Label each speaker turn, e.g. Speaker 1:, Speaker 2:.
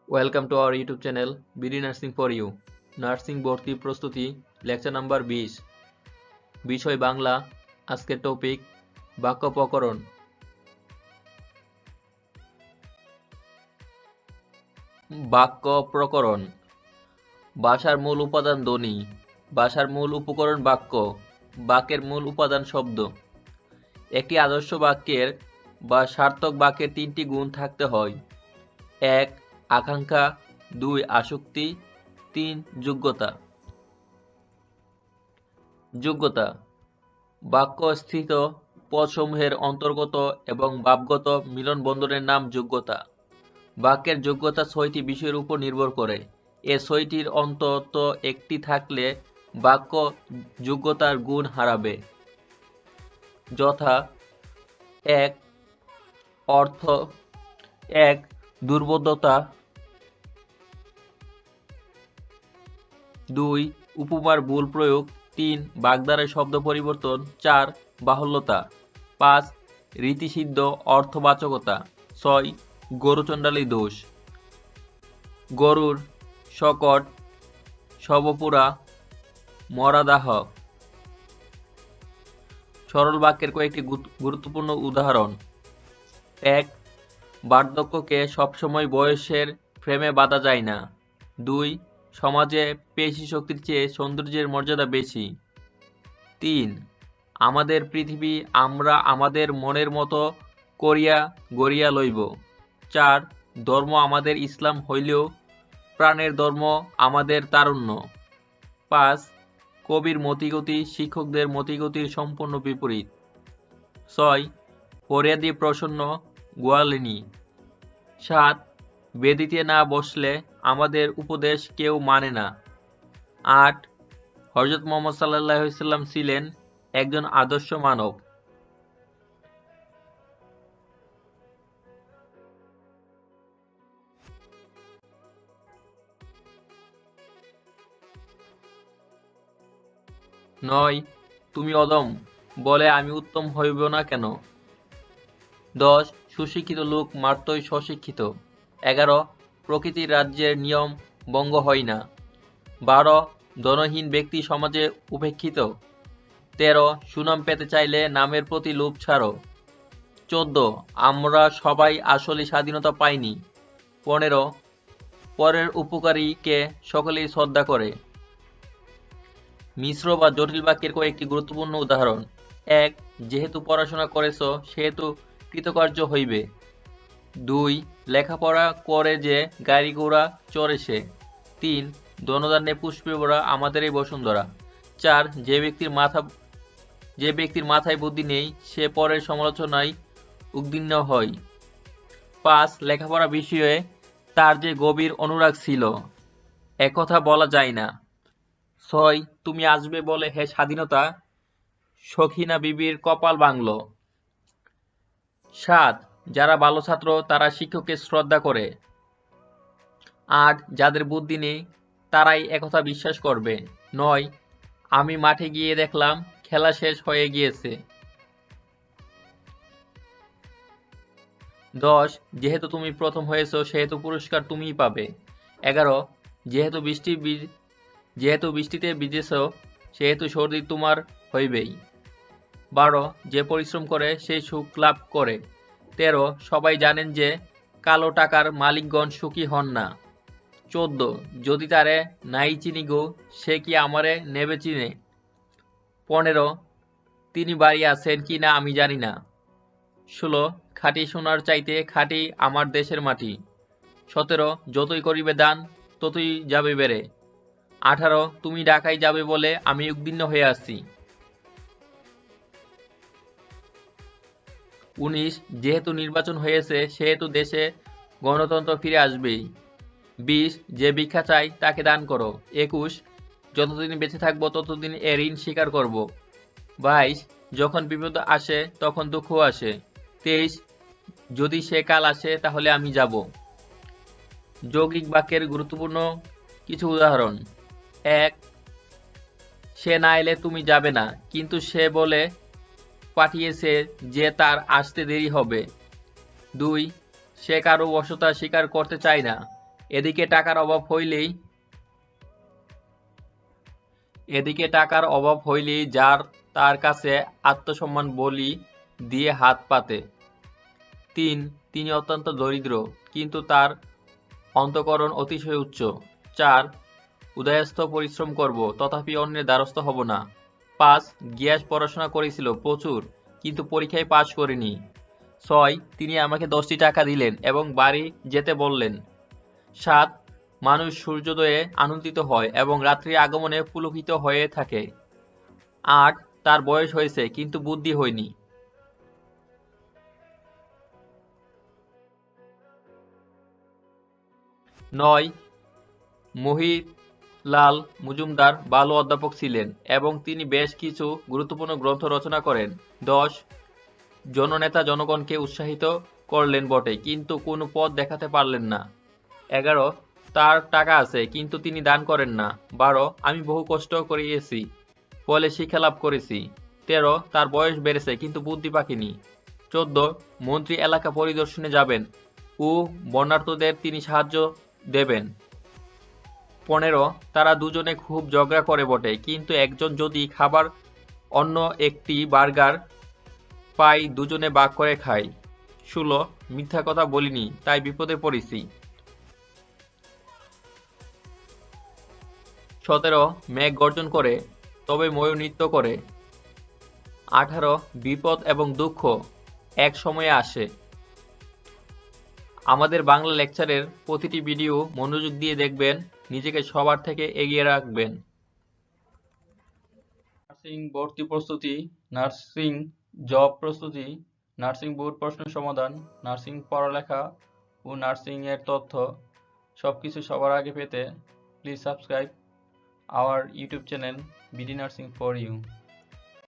Speaker 1: Welcome to our YouTube channel BD Nursing for You. Narsing Vorti Prostuti lecture number 20 বিষয় বাংলা। আজকের topic বাক্য প্রকরণ। বাক্য প্রকরণ। ভাষার মূল উপাদান ধ্বনি। ভাষার মূল উপকরণ বাক্য। বাক্যের মূল উপাদান শব্দ। একটি আদর্শ বাক্যের বা সার্থক বাক্যের তিনটি গুণ থাকতে হয়। 1. আকাঙ্ক্ষা, 2. আসক্তি, 3. যোগ্যতা। যোগ্যতা। বাক্য স্থিত পদসমূহের অন্তর্গত এবং ভাবগত মিলনবন্ধনের নাম যোগ্যতা। বাক্যের যোগ্যতা 6টি বিষয়ের উপর নির্ভর করে। এ 6টির অন্তত একটি থাকলে বাক্য যোগ্যতার গুণ হারাবে। যথা: 1. অর্থ, 1. দুর্বোধ্যতা, 2. উপমার ভুল প্রয়োগ, 3. বাগধারায় শব্দ পরিবর্তন, 4. বাহুল্যতা, 5. রীতিসিদ্ধ অর্থবাচকতা, 6. গরুচণ্ডালী দোষ। গরুর শকট, শবপুরা, মরাদাহ। সরল বাক্যের কয়েকটি গুরুত্বপূর্ণ উদাহরণ: 1. বার্ধক্যকে সবসময় বয়সের ফ্রেমে বাঁধা যায় না। 2. সমাজে পেশী শক্তির চেয়ে সৌন্দর্যের মর্যাদা বেশি। 3. আমাদের পৃথিবী আমরা আমাদের মনের মতো করিয়া গড়িয়া লইব। 4. ধর্ম আমাদের ইসলাম হইলেও প্রাণের ধর্ম আমাদের তারুণ্য। 5. কবির মতিগতি শিক্ষকদের মতিগতির সম্পূর্ণ বিপরীত। 6. ফরিয়াদি প্রসন্ন গোয়ালিনী। 7. বেদিতে না বসলে আমাদের উপদেশ কেউ মানে না। 8. হযরত মুহাম্মদ সাল্লাল্লাহু আলাইহি ওয়াসাল্লাম ছিলেন একজন আদর্শ মানব। নয়, তুমি অদম বলে আমি উত্তম হইব না কেন? 10. সুশিক্ষিত লোক মাত্রই স্বশিক্ষিত। 11. প্রকৃতির রাজ্যের নিয়ম ভঙ্গ হয় না। 12. ধনহীন ব্যক্তি সমাজে উপেক্ষিত। 13. সুনাম পেতে চাইলে নামের প্রতি লোভ ছাড়ো। 14. আমরা সবাই আসলে স্বাধীনতা পাইনি। 15. পরের উপকারীকে সকলেই শ্রদ্ধা করে। মিশ্র বা জটিল বাক্যের কয়েকটি গুরুত্বপূর্ণ উদাহরণ: 1. যেহেতু পড়াশোনা করেছ সেহেতু কৃতকার্য হইবে। 2. লেখাপড়া করে যে গাড়ি ঘোড়া চড়ে সে। 3. ধনধান্যে পুষ্পে ভরা আমাদের এই বসুন্ধরা। 4. যে ব্যক্তির মাথায় বুদ্ধি নেই সে পরের সমালোচনায় উদ্বিগ্ন হয়। 5. লেখাপড়া বিষয়ে তার যে গভীর অনুরাগ ছিল একথা বলা যায় না। 6. তুমি আসবে বলে হে স্বাধীনতা, সখিনা বিবির কপাল ভাঙল। 7. যারা ভালো ছাত্র তারা শিক্ষককে শ্রদ্ধা করে। 8. যাদের বুদ্ধি নেই তারাই একথা বিশ্বাস করবে। 9. আমি মাঠে গিয়ে দেখলাম খেলা শেষ হয়ে গিয়েছে। 10. যেহেতু তুমি প্রথম হয়েছ সেহেতু পুরস্কার তুমিই পাবে। 11. যেহেতু বৃষ্টিতে ভিজেছ সেহেতু সর্দি তোমার হইবেই। 12. যে পরিশ্রম করে সেই সুখ লাভ করে। 13. সবাই জানেন যে কালো টাকার মালিকগণ সুখী হন না। 14. যদি তারে নাই চিনি গো সে কি আমারে নেবে চিনে। 15. তিনি বাড়ি আছেন কি না আমি জানি না। 16. খাঁটি সোনার চাইতে খাঁটি আমার দেশের মাটি। 17. যতই করিবে দান ততই যাবে বেড়ে। 18. তুমি ঢাকায় যাবে বলে আমি উদ্বিগ্ন হয়ে আছি। 19. যেহেতু নির্বাচন হয়েছে সেহেতু দেশে গণতন্ত্র ফিরে আসবেই। 20. যে ভিক্ষা চাই তাকে দান করো। 21. যতদিন বেঁচে থাকবো ততদিন এ ঋণ স্বীকার করব। 22. যখন বিপদ আসে তখন দুঃখ আসে। 23. যদি সে কাল আসে তাহলে আমি যাব। যৌগিক বাক্যের গুরুত্বপূর্ণ কিছু উদাহরণ: 1. সে না এলে তুমি যাবে না কিন্তু সে বলে পাঠিয়েছে যে তার আসতে দেরি হবে। 2. সে কারো বশতা স্বীকার করতে চায় না এদিকে টাকার অভাব হইলেই যার তার কাছে আত্মসম্মান বলি দিয়ে হাত পাতে। 3. তিনি অত্যন্ত দরিদ্র, কিন্তু তার অন্তঃকরণ অতিশয় উচ্চ। 4. উদয়াস্ত পরিশ্রম করব, তথাপি অন্যের দ্বারস্থ হব না। 5. গিয়াস পড়াশোনা করেছিল প্রচুর, কিন্তু পরীক্ষায় পাশ করেনি। 6. তিনি আমাকে 10টি টাকা দিলেন এবং বাড়ি যেতে বললেন। 7. মানুষ সূর্যোদয়ে আনন্দিত হয় এবং রাত্রির আগমনে পুলকিত হয়ে থাকে। 8. তার বয়স হয়েছে কিন্তু বুদ্ধি হয়নি। 9. মহিলাল মজুমদার ভালো অধ্যাপক ছিলেন এবং তিনি বেশ কিছু গুরুত্বপূর্ণ গ্রন্থ রচনা করেন। 10. জননেতা জনগণকে উৎসাহিত করলেন বটে, কিন্তু কোনো পথ দেখাতে পারলেন না। 11. তার টাকা আছে কিন্তু তিনি দান করেন না। 12. আমি বহু কষ্ট করিয়েছি, ফলে শিক্ষা লাভ করেছি। 13. তার বয়স বেড়েছে কিন্তু বুদ্ধি পাকেনি। 14. মন্ত্রী এলাকা পরিদর্শনে যাবেন ও বন্যার্তদের তিনি সাহায্য দেবেন। 15. তারা দুজনে খুব ঝগড়া করে বটে, কিন্তু একজন যদি খাবার অন্য একটি বার্গার পাই দুজনে ভাগ করে খায়। 16. মিথ্যা কথা বলিনি, তাই বিপদে পড়েছি। 17. মেঘ গর্জন করে, তবে ময়ূর নৃত্য করে। 18. বিপদ এবং দুঃখ এক সময়ে আসে। আমাদের বাংলা লেকচারের প্রতিটি ভিডিও মনোযোগ দিয়ে দেখবেন, নিজেকে সবার থেকে এগিয়ে রাখবেন। নার্সিং ভর্তি প্রস্তুতি, নার্সিং জব প্রস্তুতি, নার্সিং বোর্ড প্রশ্ন সমাধান, নার্সিং পড়ালেখা ও নার্সিং এর তথ্য সবকিছু সবার আগে পেতে please subscribe our YouTube channel BD nursing for you.